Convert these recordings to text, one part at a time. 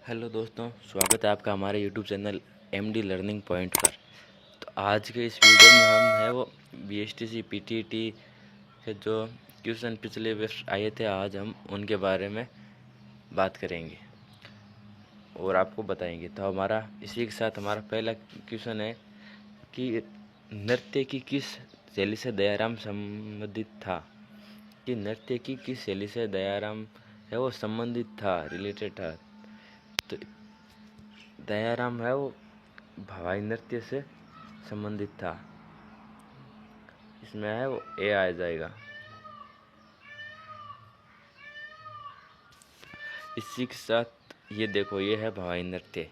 Hello दोस्तों, स्वागत है आपका हमारे YouTube channel MD learning point पर। तो आज के इस वीडियो में हम है वो बीएसटीसी पीटीटी के जो क्वेश्चन पिछले वर्ष आए थे, आज हम उनके बारे में बात करेंगे और आपको बताएंगे। तो हमारा इसी के साथ हमारा पहला क्वेश्चन है कि नृत्य की किस शैली से दयाराम संबंधित था। कि नृत्य की किस शैली से दयाराम है वो संबंधित था, रिलेटेड था। तो दयाराम है वो भवाई नृत्य से संबंधित था। इसमें है वो ए आ जाएगा। इसी के साथ ये देखो, ये है भवाई नृत्य।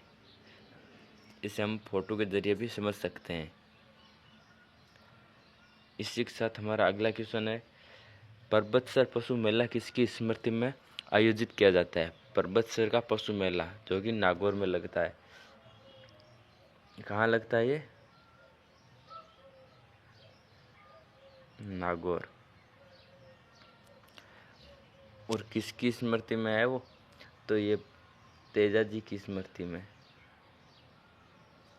इसे हम फोटो के जरिए भी समझ सकते हैं। इसी के साथ हमारा अगला क्वेश्चन है, पर्वतसर पशु मेला किसकी स्मृति में आयोजित किया जाता है। पर्वतसर का पशु मेला जो कि नागौर में लगता है। कहाँ लगता है ये? नागौर। और किसकी स्मृति में है वो? तो ये तेजा जी की स्मृति में।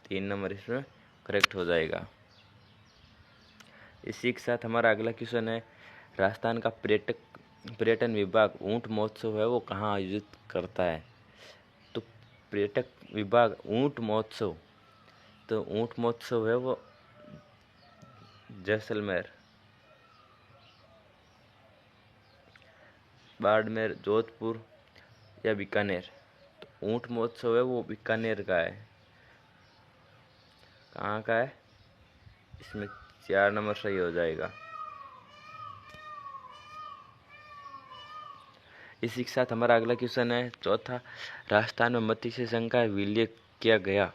3 नंबर इसमें करेक्ट हो जाएगा। इसी के साथ हमारा अगला क्वेश्चन है, राजस्थान का पर्यटन विभाग ऊंट महोत्सव है वो कहाँ आयोजित करता है। तो पर्यटक विभाग ऊंट महोत्सव, तो ऊंट महोत्सव है वो जैसलमेर, बाड़मेर, जोधपुर या बीकानेर। तो ऊंट महोत्सव है वो बीकानेर का है। कहाँ का है? इसमें 4 नंबर सही हो जाएगा। इसी के साथ हमारा अगला क्वेश्चन है, चौथा, राजस्थान में मत्स्य संघ का विलय किया गया।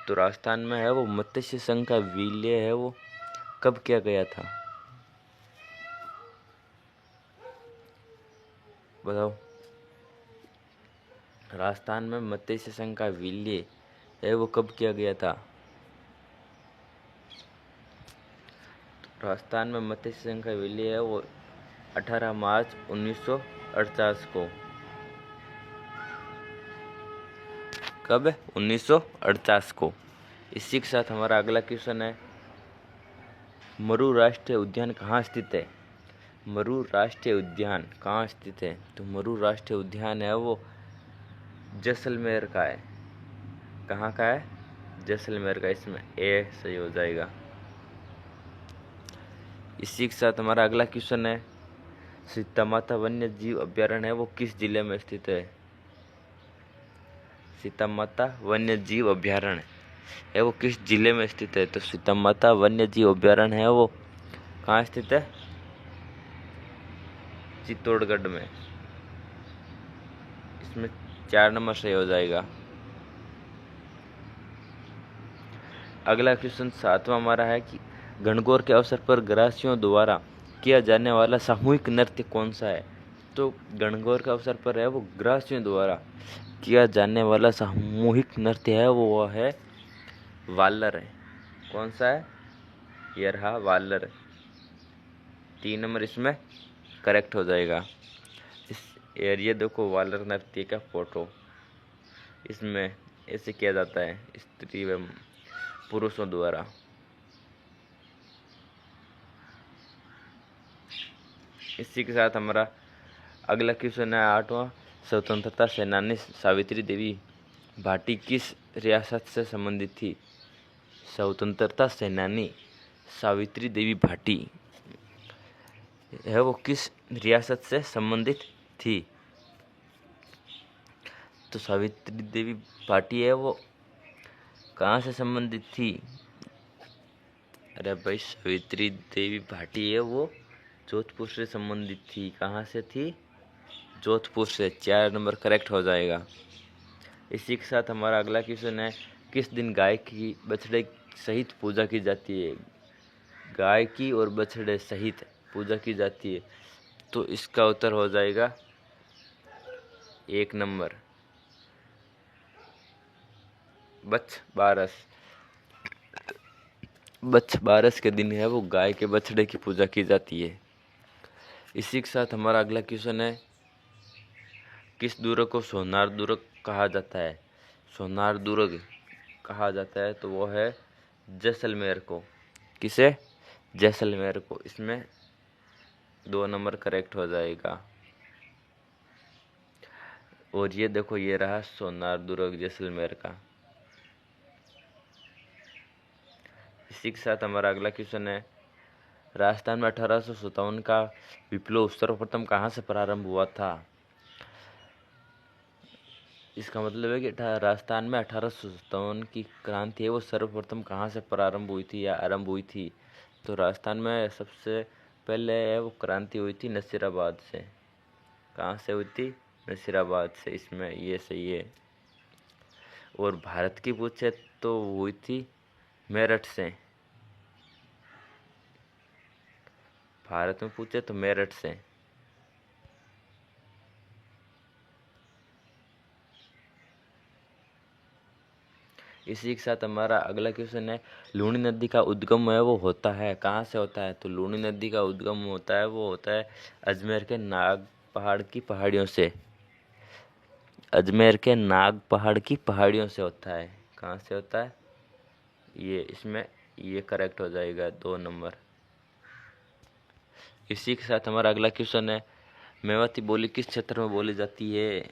तो राजस्थान में है वो मत्स्य संघ का विलय है वो कब किया गया था? बताओ। राजस्थान में मत्स्य संघ का विलय है वो कब किया गया था? तो राजस्थान में मत्स्य संघ का विलय है वो 18 मार्च 1948 को। कब है? 1948 को। इसी के साथ हमारा अगला क्वेश्चन है, मरु राष्ट्रीय उद्यान कहाँ स्थित है। मरु राष्ट्रीय उद्यान कहाँ स्थित है? तो मरु राष्ट्रीय उद्यान है वो जैसलमेर का है। कहाँ का है? जैसलमेर का। इसमें ए सही हो जाएगा। इसी के साथ हमारा अगला क्वेश्चन है, सीता माता वन्य जीव अभ्यारण्य है वो किस जिले में स्थित है। सीता माता वन्य जीव अभ्यारण्य है वो किस जिले में स्थित है? तो सीता माता वन्य जीव अभ्यारण्य है वो कहाँ स्थित है? चित्तौड़गढ़ में। इसमें 4 नंबर सही हो जाएगा। अगला क्वेश्चन 7वां हमारा है कि गणगौर के अवसर पर ग्रासियों द्वारा किया जाने वाला सामूहिक नृत्य कौन सा है। तो गणगौर के अवसर पर है वो ग्रासियों द्वारा किया जाने वाला सामूहिक नृत्य है वो है वालर है। कौन सा है? ये रहा वालर। 3 नंबर इसमें करेक्ट हो जाएगा। इस एरिया देखो, वालर नृत्य का फोटो। इसमें ऐसे किया जाता है स्त्री एवं पुरुषों द्वारा। इसी के साथ हमारा अगला क्वेश्चन है 8वां, स्वतंत्रता सेनानी सावित्री देवी भाटी किस रियासत से संबंधित थी। स्वतंत्रता सेनानी सावित्री देवी भाटी है वो किस रियासत से संबंधित थी। तो सावित्री देवी भाटी है वो कहाँ से संबंधित थी? अरे भाई, सावित्री देवी भाटी है वो जोधपुर से संबंधित थी। कहाँ से थी? जोधपुर से। 4 नंबर करेक्ट हो जाएगा। इसी के साथ हमारा अगला क्वेश्चन है, किस दिन गाय की बछड़े सहित पूजा की जाती है। गाय की और बछड़े सहित पूजा की जाती है। तो इसका उत्तर हो जाएगा 1 नंबर, बछ बारस के दिन है वो गाय के बछड़े की पूजा की जाती है। इसी के साथ हमारा अगला क्वेश्चन है, किस दुर्ग को सोनार दुर्ग कहा जाता है? सोनार दुर्ग कहा जाता है तो वो है जैसलमेर को। किसे? जैसलमेर को। इसमें 2 नंबर करेक्ट हो जाएगा। और ये देखो, ये रहा सोनार दुर्ग जैसलमेर का। इसी के साथ हमारा अगला क्वेश्चन है, राजस्थान में 1857 का विप्लव सर्वप्रथम कहाँ से प्रारंभ हुआ था? इसका मतलब है कि राजस्थान में 1857 की क्रांति है वो सर्वप्रथम कहाँ से प्रारंभ हुई थी या आरंभ हुई थी? तो राजस्थान में सबसे पहले है वो क्रांति हुई थी नसीराबाद से। कहाँ से हुई थी? नसीराबाद से। इसमें ये सही है। और भारत की पूछे तो हुई थी मेरठ से। भारत में पूछे तो मेरठ से। इसी के साथ हमारा अगला क्वेश्चन है, लूनी नदी का उद्गम है वो होता है कहाँ से होता है? तो लूनी नदी का उद्गम होता है वो होता है अजमेर के नाग पहाड़ की पहाड़ियों से। अजमेर के नाग पहाड़ की पहाड़ियों से होता है। कहाँ से होता है? ये इसमें ये करेक्ट हो जाएगा 2 नंबर। इसी के साथ हमारा अगला क्वेश्चन है, मेवाती बोली किस क्षेत्र में बोली जाती है?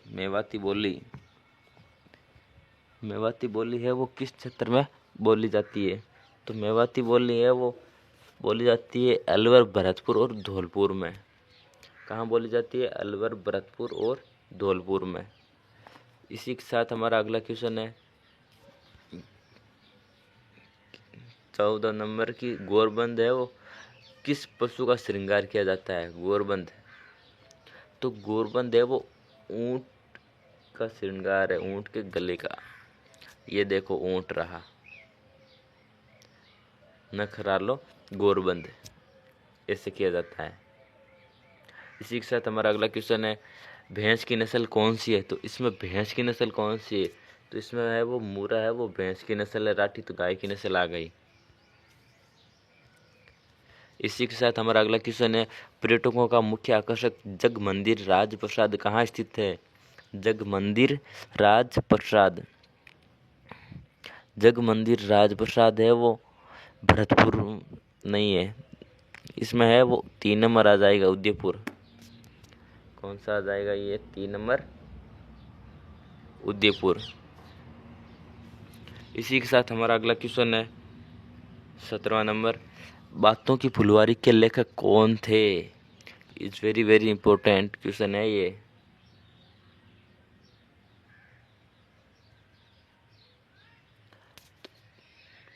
मेवाती बोली है वो किस क्षेत्र में बोली जाती है? तो मेवाती बोली है वो बोली जाती है अलवर, भरतपुर और धौलपुर में। कहाँ बोली जाती है? अलवर, भरतपुर और धौलपुर में। इसी के साथ हमारा अगला क्वेश्चन है 14 नंबर की, गोरबंद है वो किस पशु का श्रृंगार किया जाता है? गोरबंद। तो गोरबंद है वो ऊंट का श्रृंगार है, ऊंट के गले का। ये देखो ऊंट रहा, नखरालो गोरबंद, ऐसे किया जाता है। इसी के साथ हमारा अगला क्वेश्चन है, भैंस की नस्ल कौन सी है? तो इसमें भैंस की नस्ल कौन सी है? तो इसमें है वो मूरा है वो भैंस की नस्ल है, राठी तो गाय की नस्ल आ गई। इसी के साथ हमारा अगला क्वेश्चन है, पर्यटकों का मुख्य आकर्षक जग मंदिर राजप्रसाद कहाँ स्थित है? जग मंदिर राजप्रसाद। जग मंदिर राजप्रसाद है वो भरतपुर नहीं है, इसमें है वो 3 नंबर आ जाएगा उदयपुर। कौन सा आ जाएगा? ये 3 नंबर उदयपुर। इसी के साथ हमारा अगला क्वेश्चन है 17वां नंबर, बातों की फुलवारी के लेखक कौन थे? It's very very important question है ये।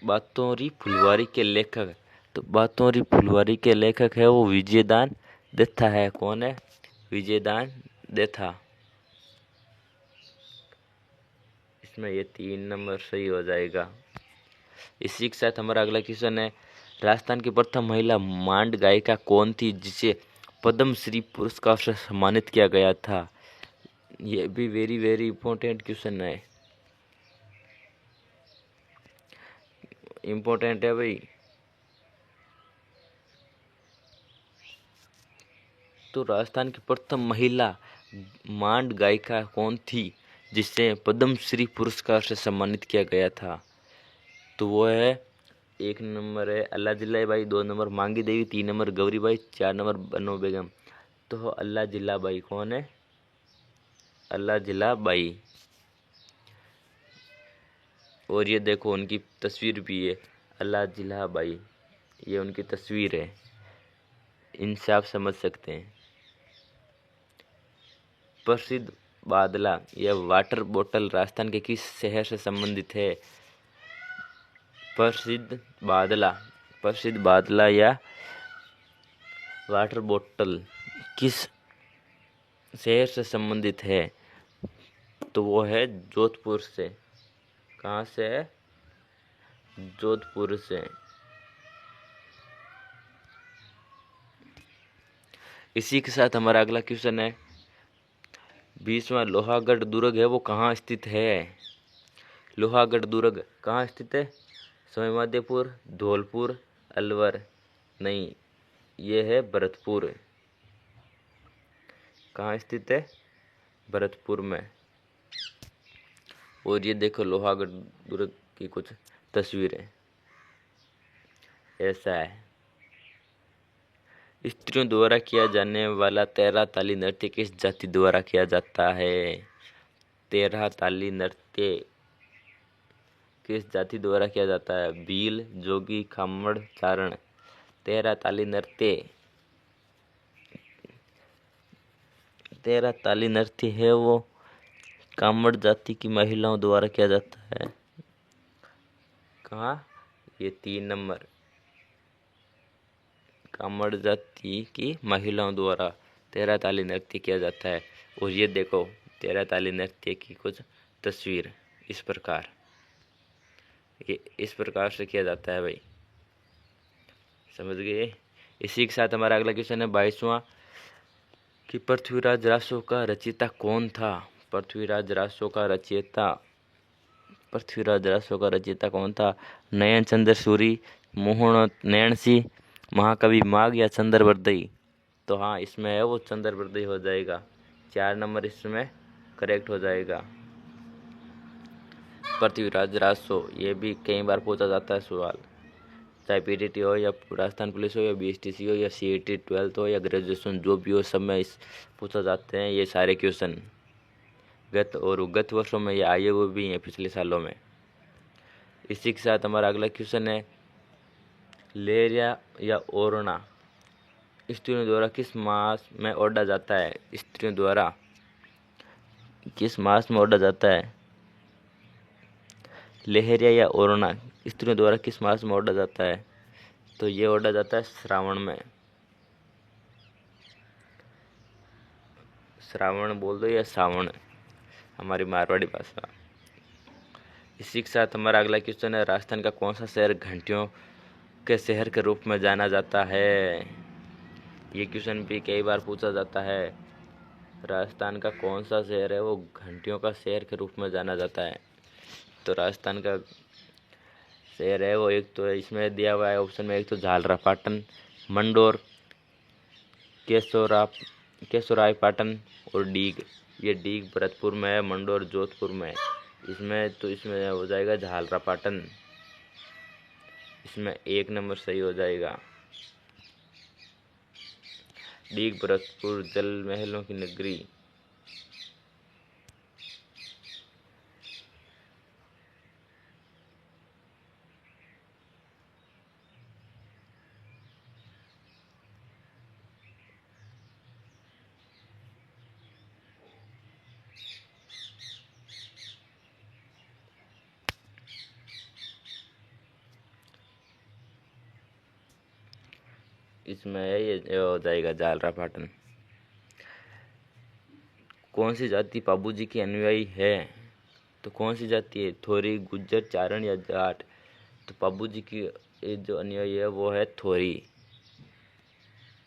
बातों फुलवारी के लेखक, तो बातों फुलवारी के लेखक है वो विजयदान देथा है। कौन है? विजयदान देथा। इसमें ये 3 नंबर सही हो जाएगा। इसी के साथ हमारा अगला क्वेश्चन है, राजस्थान की प्रथम महिला मांड गायिका कौन थी जिसे पद्म श्री पुरस्कार से सम्मानित किया गया था? ये भी वेरी वेरी इंपॉर्टेंट क्वेश्चन है, इंपॉर्टेंट है भाई। तो राजस्थान की प्रथम महिला मांड गायिका कौन थी जिसे पद्म श्री पुरस्कार से सम्मानित किया गया था? तो वो है 1 नंबर है अल्लाह जिला बाई, 2 नंबर मांगी देवी, 3 नंबर गौरी बाई, 4 नंबर बनो बेगम। तो अल्लाह जिला बाई कौन है? अल्लाह जिला बाई। और ये देखो उनकी तस्वीर भी है, अल्लाह जिला बाई, ये उनकी तस्वीर है, इनसे आप समझ सकते हैं। प्रसिद्ध बादला यह वाटर बोतल राजस्थान के किस शहर से संबंधित है? प्रसिद्ध बादला या वाटर बोतल किस शहर से संबंधित है? तो वो है जोधपुर से। कहाँ से है? जोधपुर से। इसी के साथ हमारा अगला क्वेश्चन है, 20वां लोहागढ़ दुर्ग है वो कहाँ स्थित है? लोहागढ़ दुर्ग कहाँ स्थित है? सवाईमाधोपुर, धौलपुर, अलवर नहीं, ये है भरतपुर। कहाँ स्थित है? भरतपुर में। और ये देखो लोहागढ़ दुर्ग की कुछ तस्वीरें, ऐसा है। स्त्रियों द्वारा किया जाने वाला 13 ताली नृत्य किस जाति द्वारा किया जाता है? 13 ताली नृत्य किस जाति द्वारा किया जाता है? भील, जोगी, खामड़, चारण। 13 ताली नृत्य, 13 ताली नृत्य है वो कामड़ जाति की महिलाओं द्वारा किया जाता है। कहाँ? ये 3 नंबर, कामड़ जाति की महिलाओं द्वारा 13 ताली नृत्य किया जाता है। और ये देखो 13 ताली नृत्य की कुछ तस्वीर इस प्रकार, ये इस प्रकार से किया जाता है भाई, समझ गए। इसी के साथ हमारा अगला क्वेश्चन है 22वां कि पृथ्वीराज रासो का रचयिता कौन था? पृथ्वीराज रासो का रचयिता, पृथ्वीराज रासो का रचयिता कौन था? नयन चंद्र सूरी, मोहन नयन सिंह, महाकवि माघ या चंद्रवर्दी? तो हाँ, इसमें है वो चंद्रवर्दी हो जाएगा। 4 नंबर इसमें करेक्ट हो जाएगा। पृथ्वीराज रासो, ये भी कई बार पूछा जाता है सवाल, चाहे पीटीटी हो या राजस्थान पुलिस हो या बीएसटीसी हो या सीईटी 12th हो या ग्रेजुएशन जो भी हो, सब में इस पूछा जाते हैं ये सारे क्वेश्चन। गत वर्षों में ये आए हुए भी हैं, पिछले सालों में। इसी के साथ हमारा अगला क्वेश्चन है लेरिया या ओरना स्त्रियों द्वारा किस मास में ओढ़ा जाता है? स्त्रियों द्वारा किस मास में ओढ़ा जाता है? लहरिया या ओरना स्त्रियों द्वारा किस मास में ओढ़ा जाता है? तो ये ओढ़ा जाता है श्रावण में। श्रावण बोल दो या सावण, हमारी मारवाड़ी भाषा। इसी के साथ हमारा अगला क्वेश्चन है राजस्थान का कौन सा शहर घंटियों के शहर के रूप में जाना जाता है? ये क्वेश्चन भी कई बार पूछा जाता है। राजस्थान का कौन सा शहर है वो घंटियों का शहर के रूप में जाना जाता है? तो राजस्थान का शहर है वो, एक तो इसमें दिया हुआ है ऑप्शन में, एक तो झालरापाटन, मंडोर, केशोराय पाटन और डीग। ये डीग भरतपुर में है, मंडोर जोधपुर में है। इसमें हो जाएगा झालरापाटन, इसमें 1 नंबर सही हो जाएगा। डीग भरतपुर जल महलों की नगरी। इसमें ये हो जाएगा झालरापाटन। कौन सी जाति बाबू जी की अनुयायी है? तो कौन सी जाति है? थोरी, गुज्जर, चारण या जाट? तो बाबू जी की जो अनुयायी है वो है थोरी।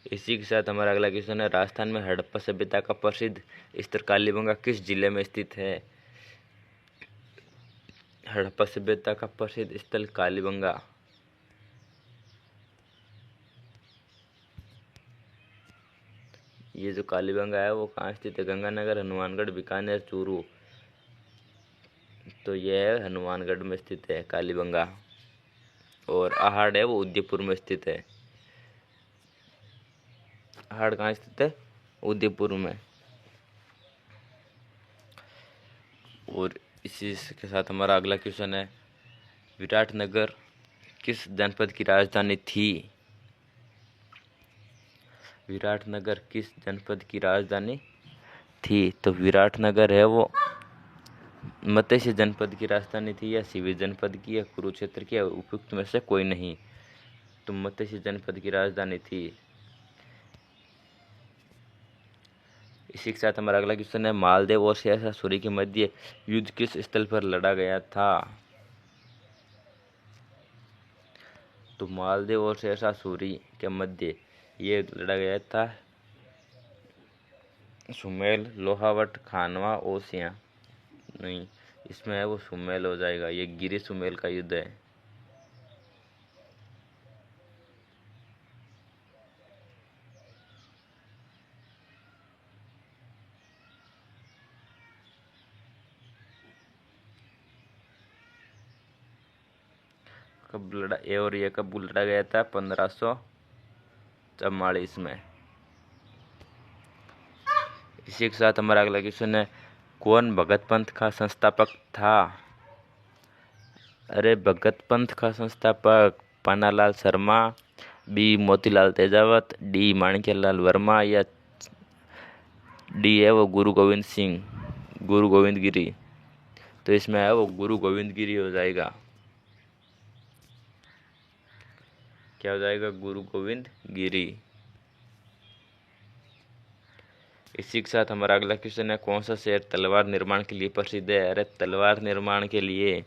इसी के साथ हमारा अगला क्वेश्चन है राजस्थान में हड़प्पा सभ्यता का प्रसिद्ध स्थल कालीबंगा किस जिले में स्थित है? हड़प्पा सभ्यता का प्रसिद्ध स्थल कालीबंगा, ये जो कालीबंगा है वो कहाँ स्थित है? गंगानगर, हनुमानगढ़, बीकानेर, चूरू? तो ये है हनुमानगढ़ में स्थित है कालीबंगा। और आहड़ है वो उदयपुर में स्थित है। आहड़ कहाँ स्थित है? उदयपुर में। और इसी के साथ हमारा अगला क्वेश्चन है विराटनगर किस जनपद की राजधानी थी? विराटनगर किस जनपद की राजधानी थी? तो विराटनगर है वो मत्स्य जनपद की राजधानी थी, या शिवी जनपद की, या कुरुक्षेत्र की, या उपयुक्त में से कोई नहीं। तो मत्स्य जनपद की राजधानी थी। इसी के साथ हमारा अगला क्वेश्चन है मालदेव और शेरशाह सूरी के मध्य युद्ध किस स्थल पर लड़ा गया था? तो मालदेव और शेरशाह सूरी के मध्य ये लड़ा गया था सुमेल, लोहावट, खानवा, ओसियां? नहीं, इसमें है वो सुमेल हो जाएगा। ये गिरी सुमेल का युद्ध है। कब लड़ा ये, और ये कब लड़ा गया था? 1544 में। इसी के साथ हमारा अगला क्वेश्चन है, कौन भगत पंथ का संस्थापक था? अरे भगत पंथ का संस्थापक पन्नालाल शर्मा, बी मोतीलाल तेजावत, डी माणिक्यलाल वर्मा, या डी है वो गुरु गोविंद सिंह, गुरु गोविंद गिरी। तो इसमें है वो गुरु गोविंद गिरी हो जाएगा। क्या हो जाएगा? गुरु गोविंद गिरी। इसी के साथ हमारा अगला क्वेश्चन है, कौन सा शहर तलवार निर्माण के लिए प्रसिद्ध है? अरे तलवार निर्माण के लिए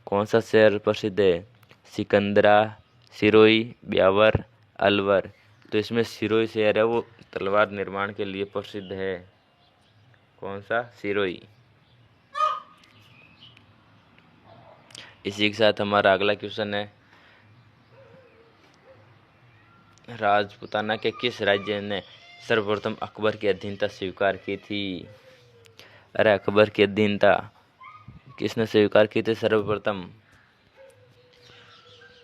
कौन सा शहर प्रसिद्ध है? सिकंदरा, सिरोही, ब्यावर, अलवर। तो इसमें सिरोही शहर है वो तलवार निर्माण के लिए प्रसिद्ध है। कौन सा? सिरोही। इसी के साथ हमारा अगला क्वेश्चन है, राजपूताना के किस राज्य ने सर्वप्रथम अकबर की अधीनता स्वीकार की थी? अरे अकबर की अधीनता किसने स्वीकार की थी सर्वप्रथम?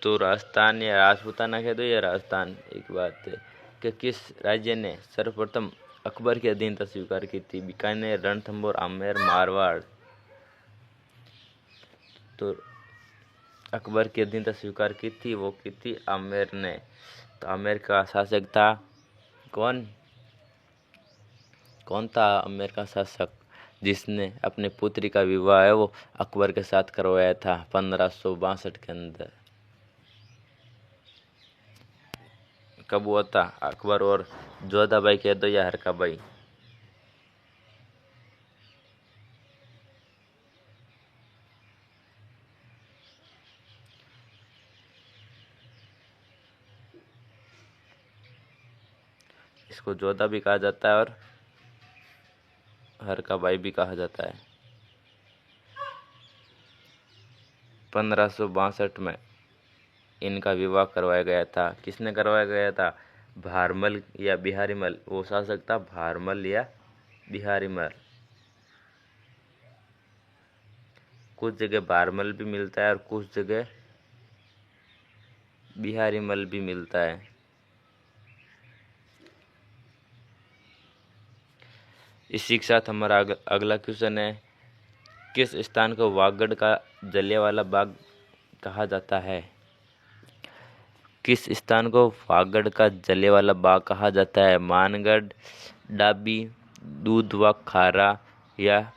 तो राजस्थान या राजपूताना कह दो या राजस्थान, एक बात है कि किस राज्य ने सर्वप्रथम अकबर की अधीनता स्वीकार की थी? बीकानेर, रणथंभौर, आमेर, मारवाड़। तो अकबर की अधीनता स्वीकार की थी वो की थी आमेर ने। तो आमेर का शासक था कौन? कौन था आमेर का शासक जिसने अपने पुत्री का विवाह है वो अकबर के साथ करवाया था 1562 के अंदर? कब हुआ था? अकबर और जोधाबाई कह दो या हरकाबाई। इसको जोधा भी कहा जाता है और हरकाबाई भी कहा जाता है। 1562 में इनका विवाह करवाया गया था। किसने करवाया गया था? भारमल या बिहारीमल। वो शासक था भारमल या बिहारीमल। कुछ जगह भारमल भी मिलता है और कुछ जगह बिहारीमल भी मिलता है। इसी के साथ हमारा अगला क्वेश्चन है, किस स्थान को वागड़ का जलियांवाला बाग कहा जाता है? किस स्थान को वागड़ का जलियांवाला बाग कहा जाता है? मानगढ़, डाबी, दूधवा खारा या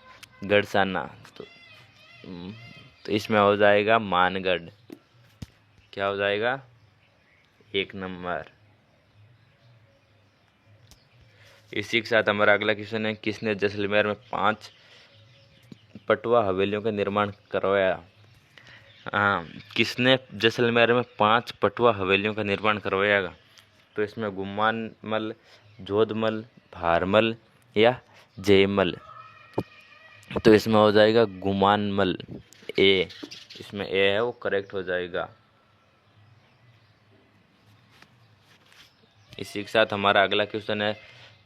गड़साना। तो इसमें हो जाएगा मानगढ़। क्या हो जाएगा? 1 नंबर। इसी के साथ हमारा अगला क्वेश्चन है, किसने जैसलमेर में 5 पटवा हवेलियों का निर्माण करवाया? हाँ, किसने जैसलमेर में 5 पटवा हवेलियों का निर्माण करवाया? तो इसमें गुमानमल, जोधमल, भारमल या जयमल। तो इसमें हो जाएगा गुमानमल, ए। इसमें ए है वो करेक्ट हो जाएगा। इसी के साथ हमारा अगला क्वेश्चन है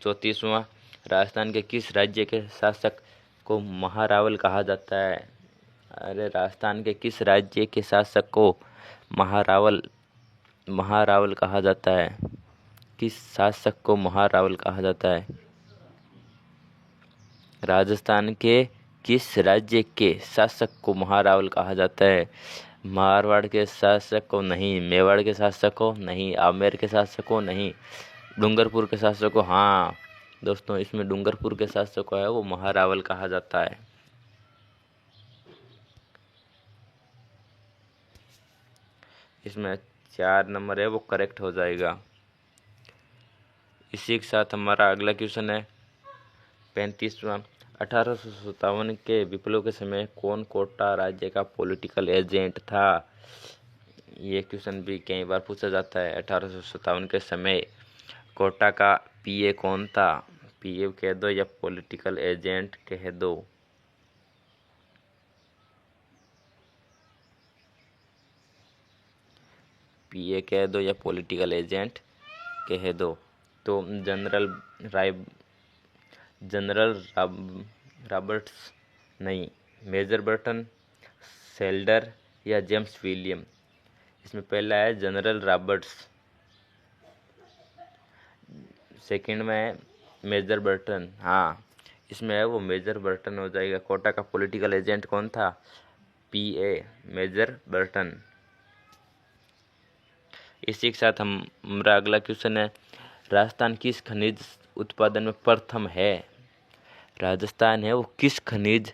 34वां, राजस्थान के किस राज्य के शासक को महारावल कहा जाता है? अरे राजस्थान के किस राज्य के शासक को महारावल महारावल कहा जाता है? किस शासक को महारावल कहा जाता है? राजस्थान के किस राज्य के शासक को महारावल कहा जाता है? मारवाड़ के शासक को नहीं, मेवाड़ के शासक को नहीं, आमेर के शासक को नहीं, डूंगरपुर के शासक को। हाँ दोस्तों, इसमें डूंगरपुर के शासक को है वो महारावल कहा जाता है। इसमें 4 नंबर है वो करेक्ट हो जाएगा। इसी के साथ हमारा अगला क्वेश्चन है 35वां, 1857 के विप्लव के समय कौन कोटा राज्य का पॉलिटिकल एजेंट था? ये क्वेश्चन भी कई बार पूछा जाता है। 1857 के समय कोटा का पीए कौन था? पीए कह दो या पॉलिटिकल एजेंट कह दो। पीए कह दो या पॉलिटिकल एजेंट कह दो। तो जनरल रॉबर्ट्स नहीं, मेजर बर्टन, सेल्डर या जेम्स विलियम। इसमें पहला है जनरल रॉबर्ट्स, सेकंड में है मेजर बर्टन। हाँ, इसमें है वो मेजर बर्टन हो जाएगा। कोटा का पॉलिटिकल एजेंट कौन था? पीए मेजर बर्टन। इसी के साथ हमारा अगला क्वेश्चन है, राजस्थान किस खनिज उत्पादन में प्रथम है? राजस्थान है वो किस खनिज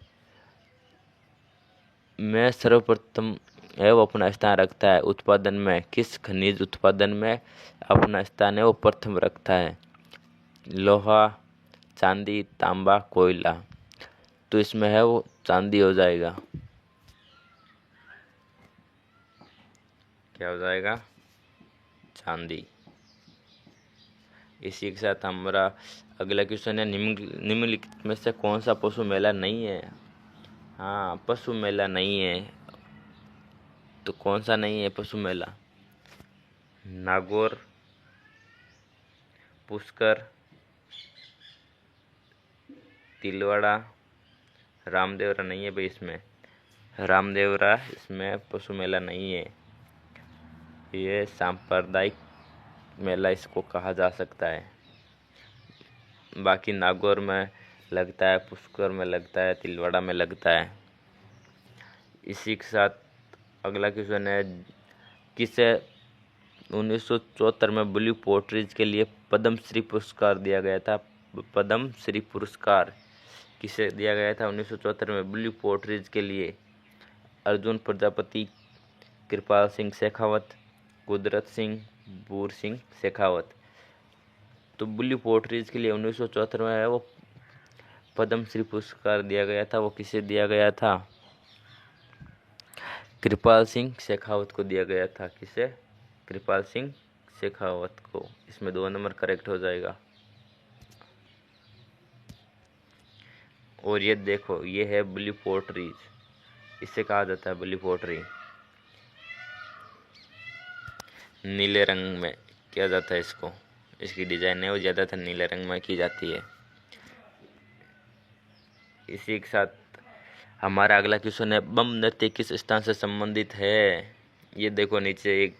में सर्वप्रथम है वो अपना स्थान रखता है? उत्पादन में किस खनिज उत्पादन में अपना स्थान है वो प्रथम रखता है? लोहा, चांदी, तांबा, कोयला। तो इसमें है वो चांदी हो जाएगा। क्या हो जाएगा? चांदी। इसी के साथ हमारा अगला क्वेश्चन है, निम्नलिखित में से कौन सा पशु मेला नहीं है? हाँ, पशु मेला नहीं है। तो कौन सा नहीं है पशु मेला? नागौर, पुष्कर, तिलवाड़ा, रामदेवरा नहीं है भाई। इसमें रामदेवरा इसमें पशु मेला नहीं है। ये सांप्रदायिक मेला इसको कहा जा सकता है। बाकी नागौर में लगता है, पुष्कर में लगता है, तिलवाड़ा में लगता है। इसी के साथ अगला क्वेश्चन है, किसे 1974 में ब्लू पोट्रीज के लिए पद्मश्री पुरस्कार दिया गया था? पद्मश्री पुरस्कार किसे दिया गया था 1974 में ब्लू पोट्रीज के लिए? अर्जुन प्रजापति, कृपाल सिंह शेखावत, कुदरत सिंह, बूर सिंह शेखावत। तो ब्लू पोट्रीज के लिए 1974 में है वो पद्मश्री पुरस्कार दिया गया था। वो किसे दिया गया था? कृपाल सिंह शेखावत को दिया गया था। किसे? कृपाल सिंह शेखावत को। इसमें 2 नंबर करेक्ट हो जाएगा। और ये देखो, ये है ब्लू पोट्रीज, इसे कहा जाता है ब्लू पोट्री। नीले रंग में किया जाता है इसको, इसकी डिजाइन है वो ज़्यादातर नीले रंग में की जाती है। इसी के साथ हमारा अगला क्वेश्चन है, बम नृत्य किस स्थान से संबंधित है? ये देखो, नीचे एक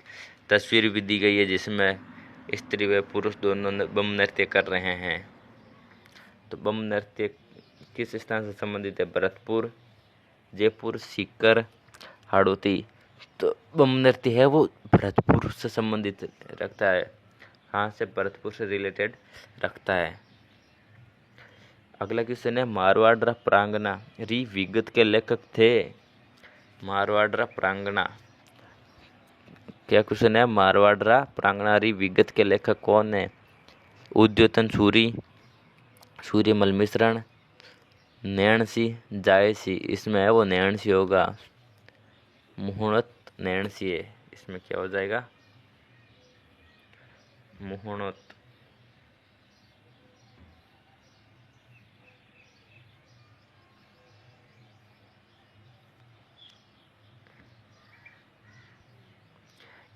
तस्वीर भी दी गई है जिसमें स्त्री व पुरुष दोनों बम नृत्य कर रहे हैं। तो बम नृत्य किस स्थान से संबंधित है? भरतपुर, जयपुर, सीकर, हाड़ौती। तो बम नृत्य है वो भरतपुर से संबंधित रखता है। कहाँ से? भरतपुर से रिलेटेड रखता है। अगला क्वेश्चन है, मारवाड़ प्रांगणा री विगत के लेखक थे? मारवाड़ प्रांगणा, क्या क्वेश्चन है? मारवाड़ प्रांगणा री विगत के लेखक कौन है? उद्योतन सूरी, सूर्यमल मिश्रण, नैणसी, जायसी। इसमें है वो नैणसी होगा। मुहुणत नैणसी है। इसमें क्या हो जाएगा? मुहुणत।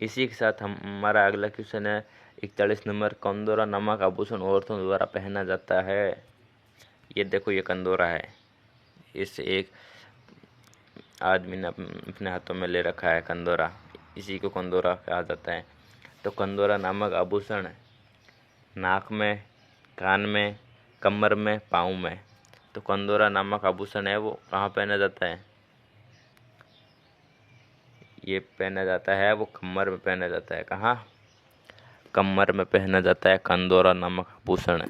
इसी के साथ हमारा अगला क्वेश्चन है 41 नंबर, कंदोरा नामक आभूषण औरतों द्वारा पहना जाता है। ये देखो, ये कंदोरा है। इस एक आदमी ने अपने हाथों में ले रखा है कंदोरा, इसी को कंदोरा कहा जाता है। तो कंदोरा नामक आभूषण नाक में, कान में, कमर में, पाँव में। तो कंदोरा नामक आभूषण है वो कहाँ पहना जाता है? ये पहना जाता है वो कमर में पहना जाता है। कहाँ? कमर में पहना जाता है कंदोरा नामक आभूषण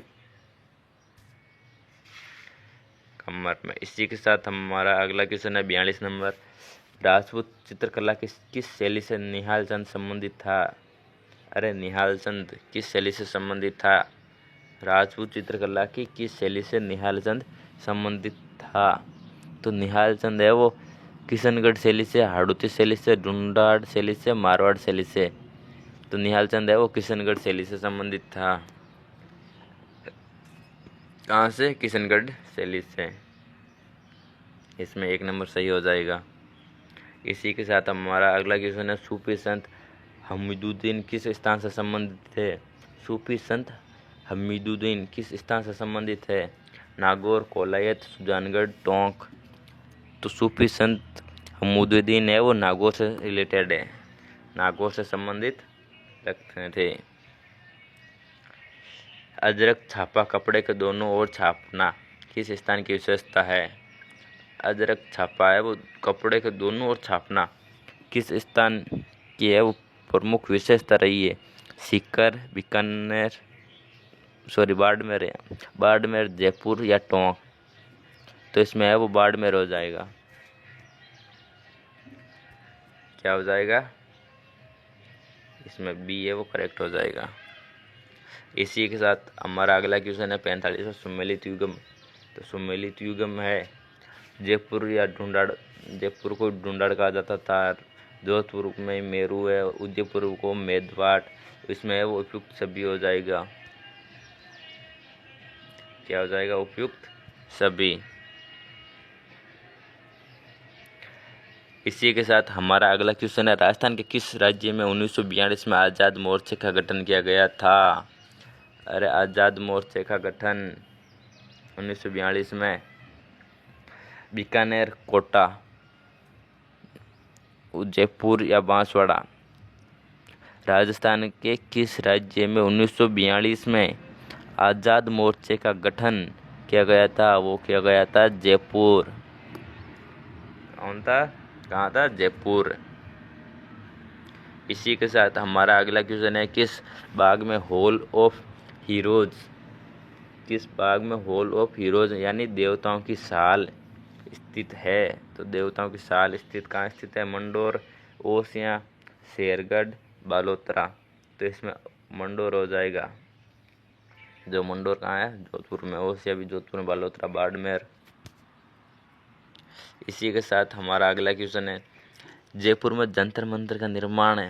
कमर में। इसी के साथ हमारा अगला क्वेश्चन है 42 नंबर, राजपूत चित्रकला किस शैली से निहाल चंद संबंधित था? अरे, निहाल चंद किस शैली से संबंधित था? राजपूत चित्रकला की किस शैली से निहाल चंद संबंधित था? तो निहाल चंद है वो किशनगढ़ शैली से, हाड़ौती शैली से, ढूंढाड़ शैली से, मारवाड़ शैली से। तो निहाल चंद है वो किशनगढ़ शैली से संबंधित था। कहाँ से? किशनगढ़ शैली से। इसमें 1 नंबर सही हो जाएगा। इसी के साथ हमारा अगला क्वेश्चन है, सूफी संत हमीदुद्दीन किस स्थान से संबंधित है? सूफी संत हमीदुद्दीन किस स्थान से संबंधित है? नागौर, कोलायत, सुजानगढ़, टोंक। तो सूफी संत हमीदुद्दीन है वो नागौर से रिलेटेड है। नागों से संबंधित रखते थे। अजरक छापा कपड़े के दोनों ओर छापना किस स्थान की विशेषता है? अजरक छापा है वो कपड़े के दोनों ओर छापना किस स्थान की है वो प्रमुख विशेषता रही है? सीकर, बीकानेर, बाड़मेर है, बाड़मेर, जयपुर या टोंक? तो इसमें है वो बाड़मेर हो जाएगा। क्या हो जाएगा? इसमें बी है वो करेक्ट हो जाएगा। इसी के साथ हमारा अगला क्वेश्चन है 45वां सुमेलित युगम। तो सुमेलित युगम है जयपुर या ढूंढाड़। जयपुर को ढूंढाड़ कहा जाता था, जोधपुर में मेरू है, उदयपुर को मेदवाट। इसमें है वो उपयुक्त सभी हो जाएगा। क्या हो जाएगा? उपयुक्त सभी। इसी के साथ हमारा अगला क्वेश्चन है राजस्थान के किस राज्य में 1942 में आज़ाद मोर्चे का गठन किया गया था? अरे आज़ाद मोर्चे का गठन 1942 में बीकानेर, कोटा, जयपुर या बांसवाड़ा? राजस्थान के किस राज्य में 1942 में आज़ाद मोर्चे का गठन किया गया था? वो किया गया था जयपुर। कौन था? कहाँ था? जयपुर। इसी के साथ हमारा अगला क्वेश्चन है किस बाग में हॉल ऑफ हीरोज, किस बाग में हॉल ऑफ हीरोज यानी देवताओं की साल स्थित है? तो देवताओं की साल स्थित कहाँ स्थित है? मंडोर, ओसियां, शेरगढ़, बालोतरा? तो इसमें मंडोर हो जाएगा। जो मंडोर कहाँ है? जोधपुर में। ओसिया भी जोधपुर में, बालोतरा बाड़मेर। इसी के साथ हमारा अगला क्वेश्चन है जयपुर में जंतर मंतर का निर्माण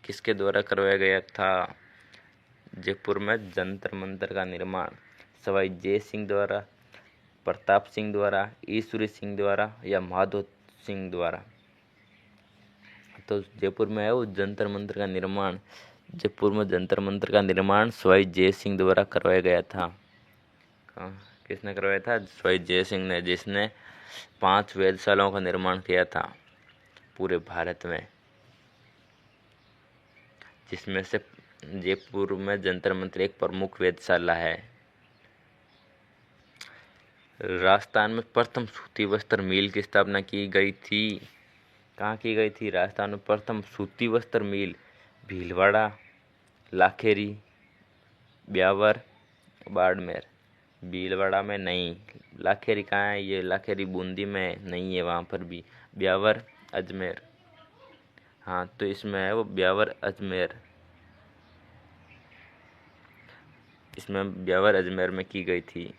किसके द्वारा करवाया गया था? जयपुर में जंतर मंतर का निर्माण सवाई जय सिंह द्वारा, प्रताप सिंह द्वारा, ईश्वरी सिंह द्वारा या माधो सिंह द्वारा? तो जयपुर में है वो जंतर मंतर का निर्माण, जयपुर में जंतर मंतर का निर्माण सवाई जय सिंह द्वारा करवाया गया था। किसने करवाया था? सवाई जय सिंह ने, जिसने 5 वेधशालाओं का निर्माण किया था पूरे भारत में, जिसमें से जयपुर में जंतर मंतर एक प्रमुख वेधशाला है। राजस्थान में प्रथम सूती वस्त्र मिल की स्थापना की गई थी। कहाँ की गई थी? राजस्थान में प्रथम सूती वस्त्र मिल भीलवाड़ा, लाखेरी, ब्यावर, बाड़मेर? भीलवाड़ा में नहीं। लाखेरी कहाँ है? ये लाखेरी बूंदी में नहीं है, वहाँ पर भी। ब्यावर, अजमेर। हाँ, तो इसमें है वो ब्यावर अजमेर। इसमें ब्यावर अजमेर में की गई थी।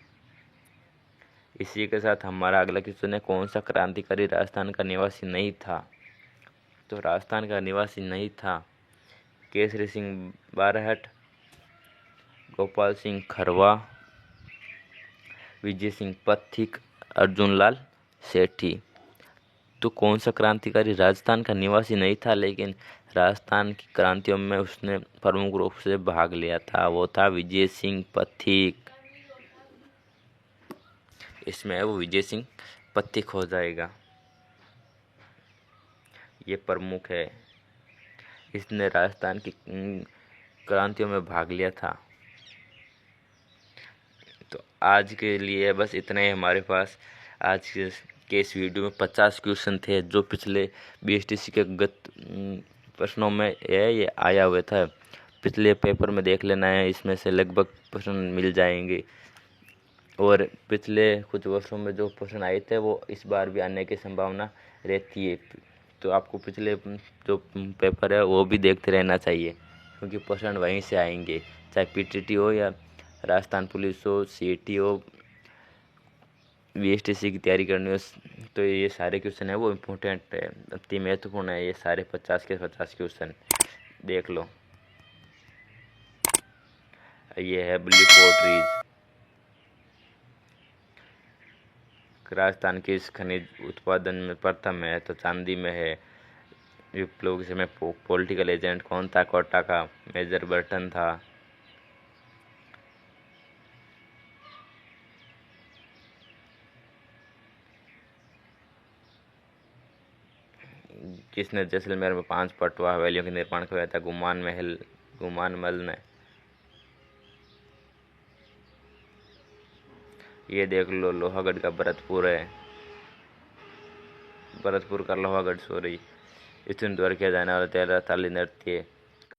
इसी के साथ हमारा अगला क्वेश्चन है कौन सा क्रांतिकारी राजस्थान का निवासी नहीं था? तो राजस्थान का निवासी नहीं था केसरी सिंह बारहट, गोपाल सिंह खरवा, विजय सिंह पथिक, अर्जुन लाल सेठी। तो कौन सा क्रांतिकारी राजस्थान का निवासी नहीं था लेकिन राजस्थान की क्रांतियों में उसने प्रमुख रूप से भाग लिया था? वो था विजय सिंह पथिक। इसमें वो विजय सिंह पथिक हो जाएगा। ये प्रमुख है, इसने राजस्थान की क्रांतियों में भाग लिया था। तो आज के लिए बस इतना ही हमारे पास। आज के इस वीडियो में 50 क्वेश्चन थे जो पिछले बीएसटीसी के गत प्रश्नों में ये आया हुआ था। पिछले पेपर में देख लेना है, इसमें से लगभग प्रश्न मिल जाएंगे। और पिछले कुछ वर्षों में जो प्रश्न आए थे वो इस बार भी आने की संभावना रहती है। तो आपको पिछले जो पेपर है वो भी देखते रहना चाहिए, क्योंकि प्रश्न वहीं से आएंगे, चाहे पीटीटी हो या राजस्थान पुलिस हो, सीईटी हो, बीएसटीसी की तैयारी करनी हो। तो ये सारे क्वेश्चन है वो इम्पोर्टेंट है, अति महत्वपूर्ण है। ये सारे 50 के 50 क्वेश्चन देख लो। ये है ब्लू पोर्ट्रीज। राजस्थान के इस खनिज उत्पादन में प्रथम है तो चांदी में है। विप्लव के समय पॉलिटिकल एजेंट कौन था? कोटा का मेजर बर्टन था। किसने जैसलमेर में 5 पटवा हवेलियों का निर्माण करवाया था? गुमान मल ने। ये देख लो, लोहागढ़ का भरतपुर है, भरतपुर का लोहागढ़, सॉरी। इस दिन द्वारा किया जाने वाला 13 ताली नृत्य